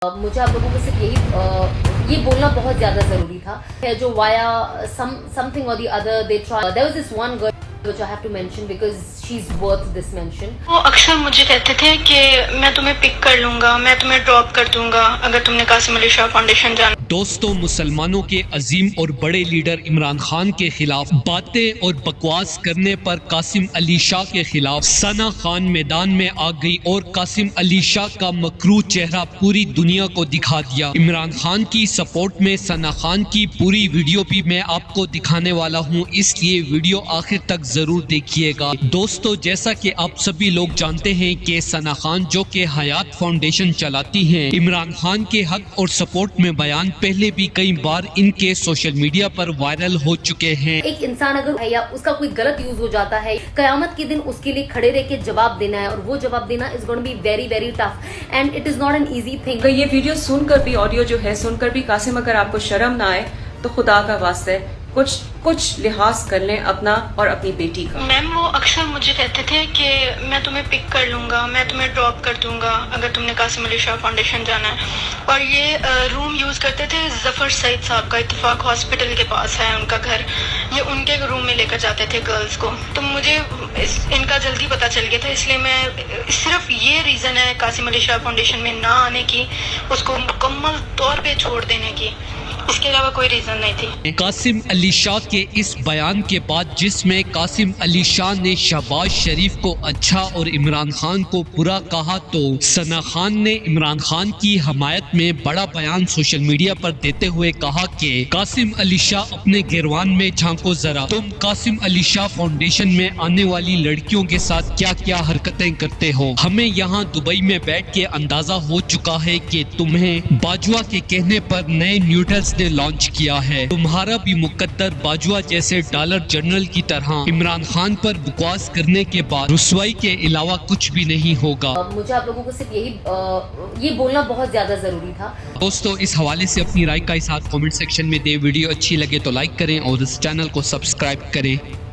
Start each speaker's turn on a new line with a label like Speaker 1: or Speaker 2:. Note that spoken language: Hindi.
Speaker 1: मुझे आप लोगों को सिर्फ ये बोलना बहुत ज़्यादा ज़रूरी था जो वाया समथिंग और the other they try there was this one girl which I have to mention because she's worth this mention.
Speaker 2: वो अक्सर मुझे कहते थे कि मैं तुम्हें पिक कर लूंगा, मैं तुम्हें ड्रॉप कर दूंगा अगर तुमने कासिम अली शाह फाउंडेशन जाना।
Speaker 3: दोस्तों, मुसलमानों के अजीम और बड़े लीडर इमरान खान के खिलाफ बातें और बकवास करने पर कासिम अली शाह के खिलाफ सना खान मैदान में आ गई और कासिम अली शाह का मकरू चेहरा पूरी दुनिया को दिखा दिया। इमरान खान की सपोर्ट में सना खान की पूरी वीडियो भी मैं आपको दिखाने वाला हूँ, इसलिए वीडियो आखिर तक जरूर देखिएगा। दोस्तों, जैसा कि आप सभी लोग जानते हैं कि सना खान जो कि हयात फाउंडेशन चलाती हैं, इमरान खान के हक और सपोर्ट में बयान पहले भी कई बार इनके सोशल मीडिया पर वायरल हो चुके हैं।
Speaker 1: एक इंसान अगर या उसका कोई गलत यूज हो जाता है, कयामत के दिन उसके लिए खड़े रह के जवाब देना है और वो जवाब देना is going to be very very tough and it is not an easy thing.
Speaker 4: ये वीडियो सुनकर भी, ऑडियो जो है सुनकर भी, कासिम अगर आपको शर्म ना आए तो खुदा का वास्ते कुछ लिहाज कर लें अपना और अपनी बेटी का।
Speaker 2: मैम, वो अक्सर मुझे कहते थे कि मैं तुम्हें पिक कर लूंगा, मैं तुम्हें ड्रॉप कर दूंगा अगर तुमने कासिम अली शाह फाउंडेशन जाना है। और ये रूम यूज करते थे जफर सईद साहब का, इत्तेफाक हॉस्पिटल के पास है उनका घर, ये उनके रूम में लेकर जाते थे गर्ल्स को। तो मुझे इनका जल्दी पता चल गया था, इसलिए मैं सिर्फ ये रीजन है कासिम अली शाह फाउंडेशन में ना आने की, उसको मुकम्मल तौर पे छोड़ देने की, इसके अलावा कोई रीजन नहीं थी।
Speaker 3: कासिम अली शाह के इस बयान के बाद जिसमें कासिम अली शाह ने शहबाज शरीफ को अच्छा और इमरान खान को बुरा कहा, तो सना खान ने इमरान खान की हमायत में बड़ा बयान सोशल मीडिया पर देते हुए कहा कि कासिम अली शाह अपने गिरवान में झांको जरा, तुम कासिम अली शाह फाउंडेशन में आने वाली लड़कियों के साथ क्या क्या हरकतें करते हो। हमें यहाँ दुबई में बैठ के अंदाजा हो चुका है कि तुम्हें बाजवा के कहने पर नए न्यूडल्स ने लॉन्च किया है। तुम्हारा भी मुकद्दर बाजवा जैसे डॉलर जनरल की तरह इमरान खान पर बकवास करने के बाद रुसवाई के अलावा कुछ भी नहीं होगा।
Speaker 1: मुझे आप लोगों को सिर्फ ये बोलना बहुत ज्यादा जरूरी था।
Speaker 3: दोस्तों, इस हवाले से अपनी राय का इज़हार कमेंट सेक्शन में दे। वीडियो अच्छी लगे तो लाइक करें और इस चैनल को सब्सक्राइब करें।